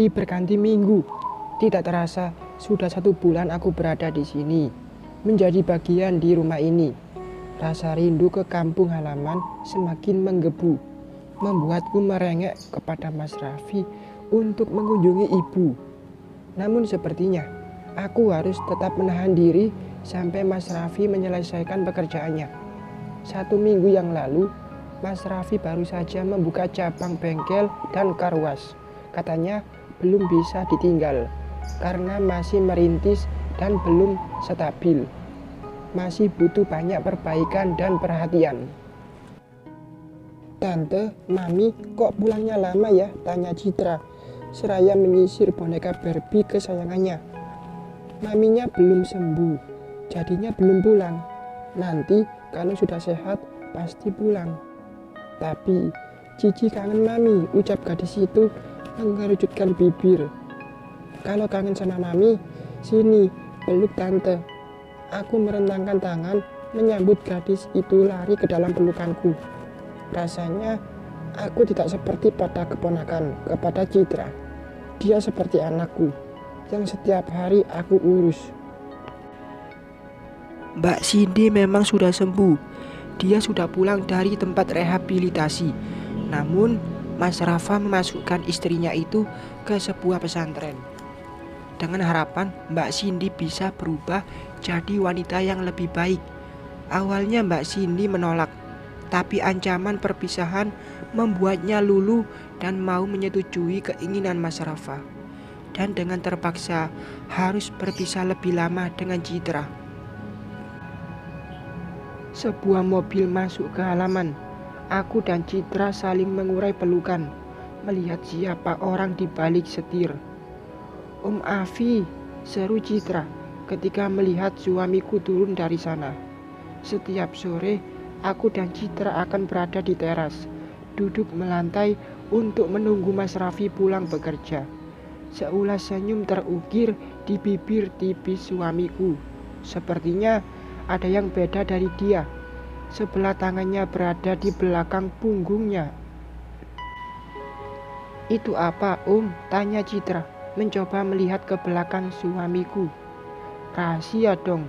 Hari berganti minggu. Tidak terasa sudah 1 bulan aku berada di sini, menjadi bagian di rumah ini. Rasa rindu ke kampung halaman semakin menggebu, membuatku merengek kepada Mas Raffi untuk mengunjungi ibu. Namun sepertinya aku harus tetap menahan diri sampai Mas Raffi menyelesaikan pekerjaannya. 1 minggu yang lalu, Mas Raffi baru saja membuka cabang bengkel dan car wash. Katanya belum bisa ditinggal karena masih merintis dan belum stabil. Masih butuh banyak perbaikan dan perhatian. "Tante, Mami kok pulangnya lama ya?" tanya Citra, seraya menyisir boneka Barbie kesayangannya. "Maminya belum sembuh, jadinya belum pulang. Nanti kalau sudah sehat pasti pulang." "Tapi Cici kangen Mami," ucap gadis itu mengerutkan bibir. "Kalau kangen sama Mami, sini peluk Tante." Aku merentangkan tangan menyambut gadis itu lari ke dalam pelukanku. Rasanya aku tidak seperti pada keponakan kepada Citra. Dia seperti anakku yang setiap hari aku urus. Mbak Cindy memang sudah sembuh. Dia sudah pulang dari tempat rehabilitasi. Namun Mas Rafa memasukkan istrinya itu ke sebuah pesantren dengan harapan Mbak Cindy bisa berubah jadi wanita yang lebih baik. Awalnya Mbak Cindy menolak, tapi ancaman perpisahan membuatnya luluh dan mau menyetujui keinginan Mas Rafa. Dan dengan terpaksa harus berpisah lebih lama dengan Citra. Sebuah mobil masuk ke halaman. Aku dan Citra saling mengurai pelukan, melihat siapa orang di balik setir. "Om Afi," seru Citra ketika melihat suamiku turun dari sana. Setiap sore aku dan Citra akan berada di teras, duduk melantai untuk menunggu Mas Raffi pulang bekerja. Seulas senyum terukir di bibir tipis suamiku. Sepertinya ada yang beda dari dia. Sebelah tangannya berada di belakang punggungnya. "Itu apa, Om?" tanya Citra, mencoba melihat ke belakang suamiku. "Rahasia dong."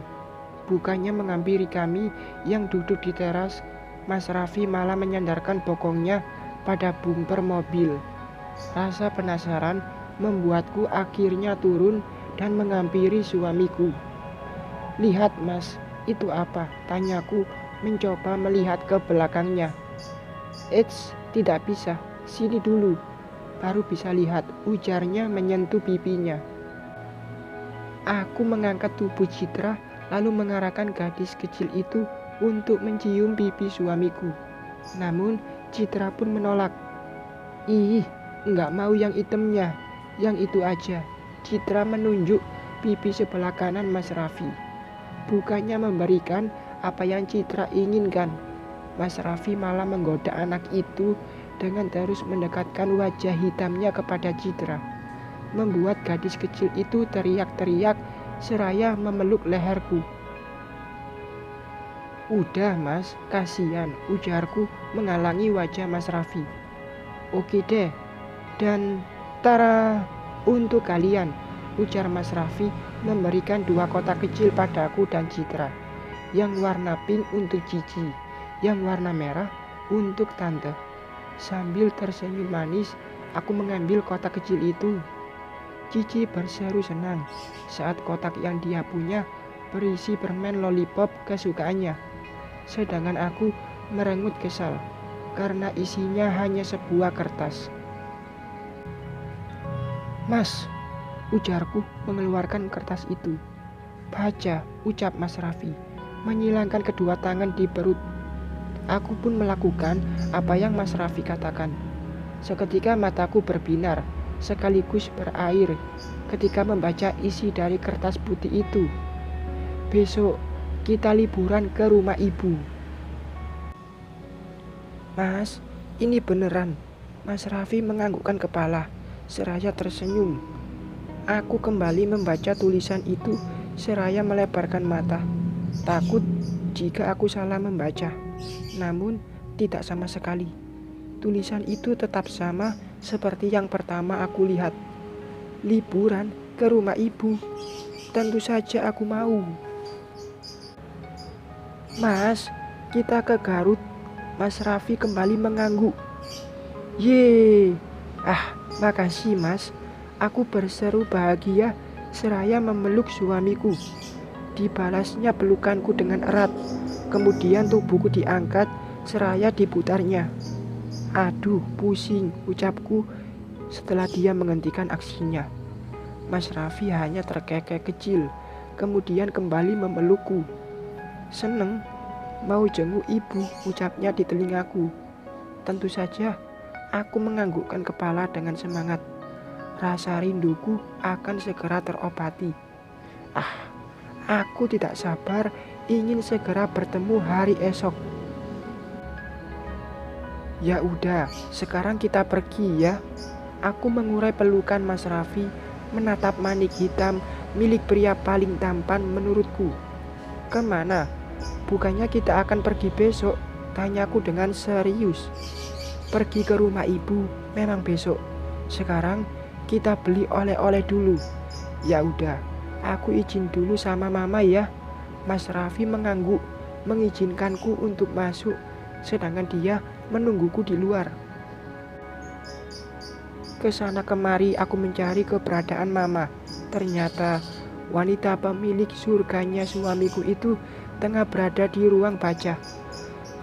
Bukannya menghampiri kami yang duduk di teras, Mas Raffi malah menyandarkan bokongnya pada bumper mobil. Rasa penasaran membuatku akhirnya turun dan menghampiri suamiku. "Lihat Mas, itu apa?" tanyaku mencoba melihat ke belakangnya. "Eits, tidak bisa, sini dulu, baru bisa lihat," ujarnya menyentuh pipinya. Aku mengangkat tubuh Citra lalu mengarahkan gadis kecil itu untuk mencium pipi suamiku. Namun Citra pun menolak. "Ih, enggak mau yang hitamnya, yang itu aja." Citra menunjuk pipi sebelah kanan Mas Raffi. Bukannya memberikan apa yang Citra inginkan, Mas Raffi malah menggoda anak itu dengan terus mendekatkan wajah hitamnya kepada Citra, membuat gadis kecil itu teriak-teriak seraya memeluk leherku. "Udah Mas, kasihan," ujarku menghalangi wajah Mas Raffi. "Oke deh, dan tara untuk kalian," ujar Mas Raffi memberikan 2 kotak kecil padaku dan Citra. Yang warna pink untuk Cici, yang warna merah untuk Tante. Sambil tersenyum manis, aku mengambil kotak kecil itu. Cici berseru senang saat kotak yang dia punya berisi permen lollipop kesukaannya. Sedangkan aku merengut kesal karena isinya hanya sebuah kertas. "Mas," ujarku mengeluarkan kertas itu. "Baca," ucap Mas Raffi, menyilangkan kedua tangan di perut. Aku pun melakukan apa yang Mas Raffi katakan. Seketika mataku berbinar sekaligus berair ketika membaca isi dari kertas putih itu. "Besok kita liburan ke rumah ibu." "Mas, ini beneran?" Mas Raffi menganggukkan kepala seraya tersenyum. Aku kembali membaca tulisan itu seraya melebarkan mata, takut jika aku salah membaca. Namun tidak sama sekali. Tulisan itu tetap sama seperti yang pertama aku lihat. Liburan ke rumah ibu? Tentu saja aku mau. Mas, kita ke Garut. Mas Raffi kembali mengangguk. Yeay. Makasih mas. Aku berseru bahagia seraya memeluk suamiku. Dibalasnya pelukanku dengan erat. Kemudian tubuhku diangkat seraya diputarnya. Aduh, pusing, ucapku setelah dia menghentikan aksinya. Mas Raffi hanya terkekeh kecil, kemudian kembali memelukku. Seneng, mau jenguk ibu, ucapnya di telingaku. Tentu saja, aku menganggukkan kepala dengan semangat. Rasa rinduku akan segera terobati. Aku tidak sabar ingin segera bertemu hari esok. Ya udah, sekarang kita pergi ya. Aku mengurai pelukan Mas Raffi, menatap manik hitam milik pria paling tampan menurutku. Kemana? Bukannya kita akan pergi besok? Tanyaku dengan serius. Pergi ke rumah ibu memang besok. Sekarang kita beli oleh-oleh dulu. Ya udah, aku izin dulu sama mama ya. Mas Raffi mengangguk, mengizinkanku untuk masuk, sedangkan dia menungguku di luar. Kesana kemari aku mencari keberadaan mama. Ternyata wanita pemilik surganya suamiku itu tengah berada di ruang baca.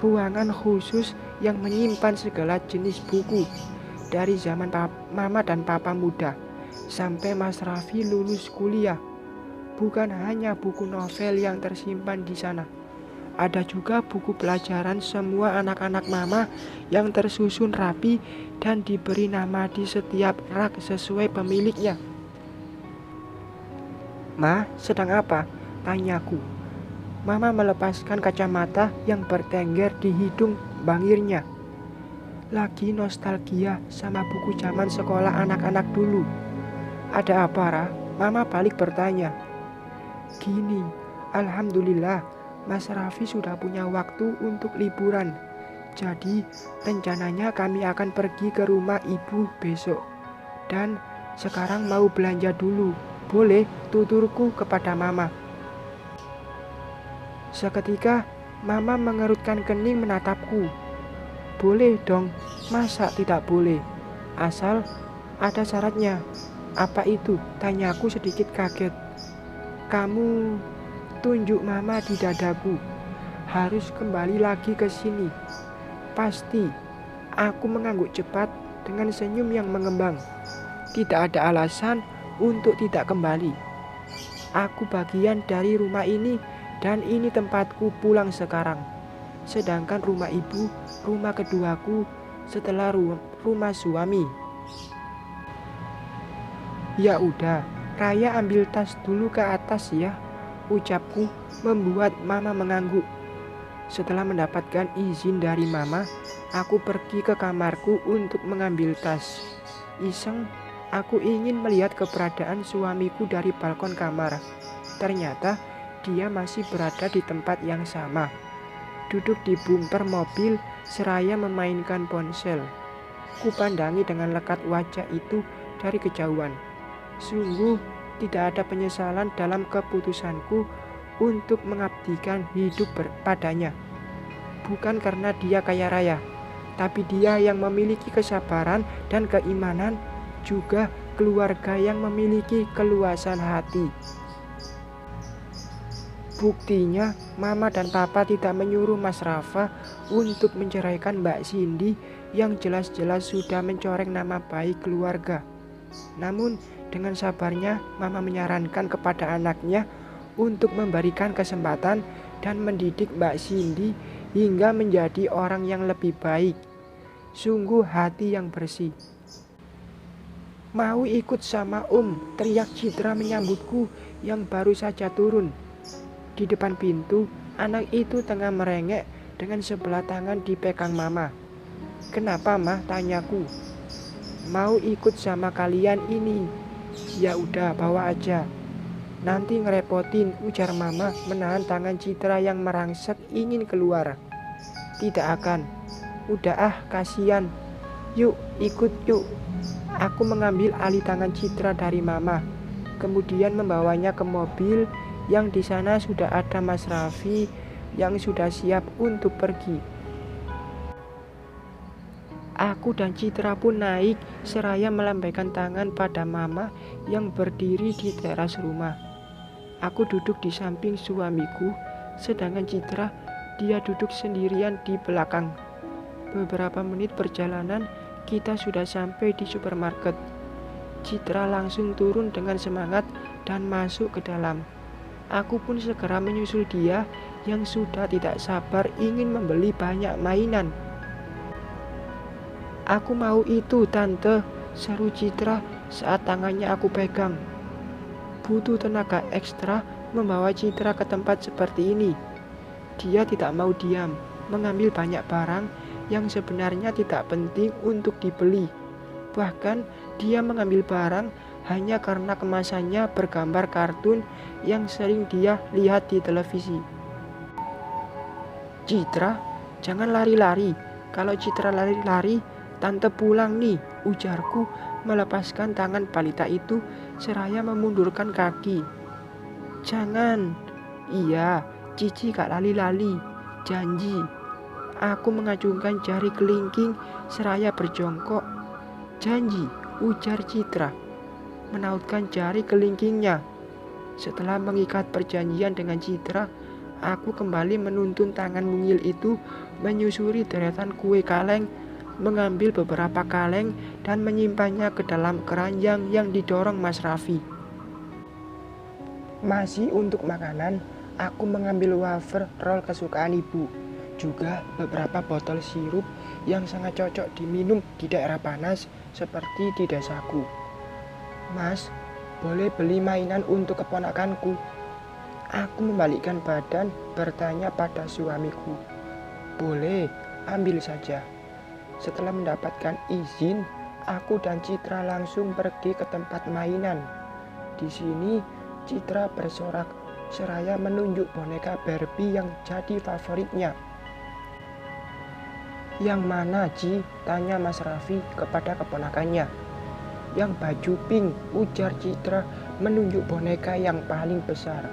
Ruangan khusus yang menyimpan segala jenis buku. Dari zaman mama dan papa muda sampai Mas Raffi lulus kuliah. Bukan hanya buku novel yang tersimpan di sana. Ada juga buku pelajaran semua anak-anak mama yang tersusun rapi dan diberi nama di setiap rak sesuai pemiliknya. Ma, sedang apa? Tanyaku. Mama melepaskan kacamata yang bertengger di hidung bangirnya. Lagi nostalgia sama buku zaman sekolah anak-anak dulu. Ada apa, Ra? Mama balik bertanya. Gini, alhamdulillah Mas Raffi sudah punya waktu untuk liburan. Jadi rencananya kami akan pergi ke rumah ibu besok. Dan sekarang mau belanja dulu. Boleh, tuturku kepada mama. Seketika mama mengerutkan kening menatapku. Boleh dong, masa tidak boleh? Asal ada syaratnya. Apa itu? Tanyaku sedikit kaget. Kamu, tunjuk mama di dadaku. Harus kembali lagi ke sini. Pasti. Aku mengangguk cepat dengan senyum yang mengembang. Tidak ada alasan untuk tidak kembali. Aku bagian dari rumah ini dan ini tempatku pulang sekarang. Sedangkan rumah ibu, rumah keduaku setelah rumah suami. Ya udah, Raya ambil tas dulu ke atas ya, ucapku membuat mama mengangguk. Setelah mendapatkan izin dari mama, aku pergi ke kamarku untuk mengambil tas. Iseng, aku ingin melihat keberadaan suamiku dari balkon kamar. Ternyata dia masih berada di tempat yang sama. Duduk di bumper mobil seraya memainkan ponsel. Kupandangi dengan lekat wajah itu dari kejauhan. Sungguh tidak ada penyesalan dalam keputusanku untuk mengabdikan hidup padanya. Bukan karena dia kaya raya, tapi dia yang memiliki kesabaran dan keimanan, juga keluarga yang memiliki keluasan hati. Buktinya, Mama dan Papa tidak menyuruh Mas Rafa untuk menceraikan Mbak Cindy yang jelas-jelas sudah mencoreng nama baik keluarga. Namun, dengan sabarnya, Mama menyarankan kepada anaknya untuk memberikan kesempatan dan mendidik Mbak Cindy hingga menjadi orang yang lebih baik. Sungguh hati yang bersih. Mau ikut sama teriak Citra menyambutku yang baru saja turun. Di depan pintu, anak itu tengah merengek dengan sebelah tangan dipegang Mama. Kenapa, Mah? Tanyaku. Mau ikut sama kalian ini. Ya udah, bawa aja. Nanti ngerepotin, ujar Mama menahan tangan Citra yang merangsek ingin keluar. Tidak akan. Udah kasihan. Yuk, ikut yuk. Aku mengambil alih tangan Citra dari Mama, kemudian membawanya ke mobil yang di sana sudah ada Mas Raffi yang sudah siap untuk pergi. Aku dan Citra pun naik seraya melambaikan tangan pada Mama yang berdiri di teras rumah. Aku duduk di samping suamiku, sedangkan Citra dia duduk sendirian di belakang. Beberapa menit perjalanan, kita sudah sampai di supermarket. Citra langsung turun dengan semangat dan masuk ke dalam. Aku pun segera menyusul dia yang sudah tidak sabar ingin membeli banyak mainan. "Aku mau itu, Tante," seru Citra saat tangannya aku pegang. Butuh tenaga ekstra membawa Citra ke tempat seperti ini. Dia tidak mau diam, mengambil banyak barang yang sebenarnya tidak penting untuk dibeli. Bahkan dia mengambil barang hanya karena kemasannya bergambar kartun yang sering dia lihat di televisi. "Citra, jangan lari-lari. Kalau Citra lari-lari, Tante pulang nih," ujarku melepaskan tangan balita itu seraya memundurkan kaki. "Jangan." "Iya, Cici gak lali-lali, janji." Aku mengacungkan jari kelingking seraya berjongkok. "Janji," ujar Citra, menautkan jari kelingkingnya. Setelah mengikat perjanjian dengan Citra, aku kembali menuntun tangan mungil itu menyusuri deretan kue kaleng, mengambil beberapa kaleng dan menyimpannya ke dalam keranjang yang didorong Mas Raffi. Masih untuk makanan, aku mengambil wafer roll kesukaan ibu, juga beberapa botol sirup yang sangat cocok diminum di daerah panas seperti di desaku. "Mas, boleh beli mainan untuk keponakanku?" Aku membalikkan badan bertanya pada suamiku. "Boleh, ambil saja." Setelah mendapatkan izin, aku dan Citra langsung pergi ke tempat mainan. Di sini Citra bersorak seraya menunjuk boneka Barbie yang jadi favoritnya. "Yang mana, Ci?" tanya Mas Raffi kepada keponakannya. "Yang baju pink," ujar Citra menunjuk boneka yang paling besar.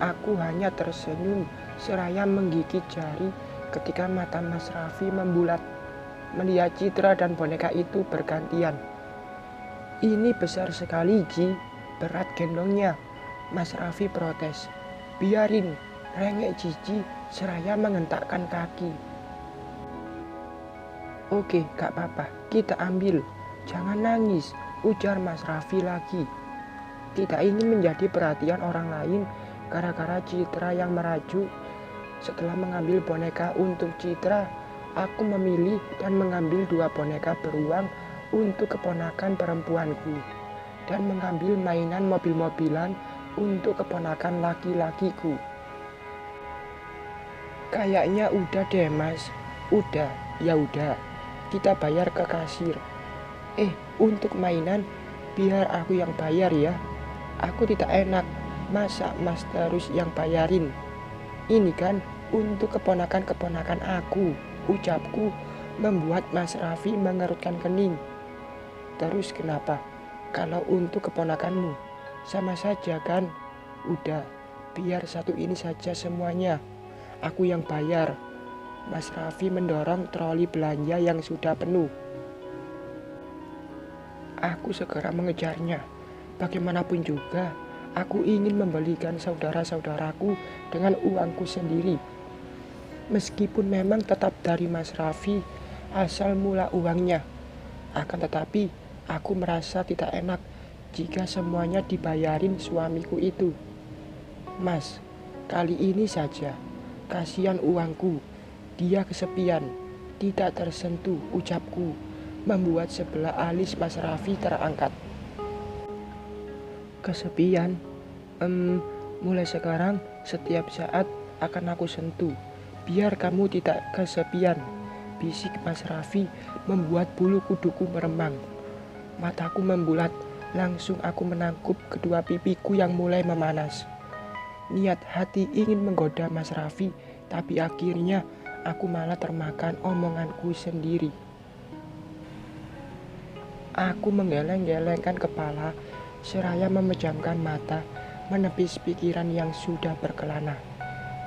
Aku hanya tersenyum seraya menggigit jari ketika mata Mas Raffi membulat melihat Citra dan boneka itu bergantian. "Ini besar sekali, Ci, berat gendongnya," Mas Raffi protes. "Biarin," rengek Cici seraya menghentakkan kaki. "Oke, gak apa-apa, kita ambil. Jangan nangis," ujar Mas Raffi lagi. Tidak ingin menjadi perhatian orang lain gara-gara Citra yang merajuk. Setelah mengambil boneka untuk Citra, aku memilih dan mengambil 2 boneka beruang untuk keponakan perempuanku dan mengambil mainan mobil-mobilan untuk keponakan laki-lakiku. "Kayaknya udah deh, Mas." "Udah, ya udah. Kita bayar ke kasir." Untuk mainan biar aku yang bayar ya." "Aku tidak enak, masa Mas terus yang bayarin? Ini kan untuk keponakan-keponakan aku," ucapku membuat Mas Raffi mengerutkan kening. "Terus kenapa? Kalau untuk keponakanmu sama saja kan? Udah, biar satu ini saja semuanya. Aku yang bayar." Mas Raffi mendorong troli belanja yang sudah penuh. Aku segera mengejarnya. Bagaimanapun juga, aku ingin membelikan saudara-saudaraku dengan uangku sendiri. Meskipun memang tetap dari Mas Raffi asal mula uangnya. Akan tetapi, aku merasa tidak enak jika semuanya dibayarin suamiku itu. "Mas, kali ini saja. Kasihan uangku. Dia kesepian, tidak tersentuh," ucapku, membuat sebelah alis Mas Raffi terangkat. "Kesepian? Mulai sekarang setiap saat akan aku sentuh, biar kamu tidak kesepian," bisik Mas Raffi membuat bulu kuduku meremang. Mataku membulat, langsung aku menangkup kedua pipiku yang mulai memanas. Niat hati ingin menggoda Mas Raffi, tapi akhirnya aku malah termakan omonganku sendiri. Aku menggeleng-gelengkan kepala, seraya memejamkan mata, menepis pikiran yang sudah berkelana.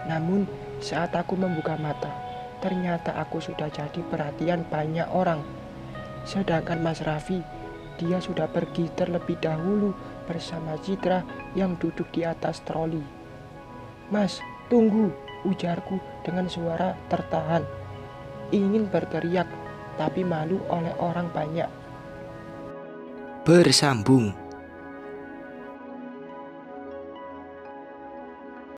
Namun, saat aku membuka mata, ternyata aku sudah jadi perhatian banyak orang. Sedangkan Mas Raffi, dia sudah pergi terlebih dahulu bersama Citra yang duduk di atas troli. "Mas, tunggu," ujarku dengan suara tertahan. Ingin berteriak, tapi malu oleh orang banyak. Bersambung.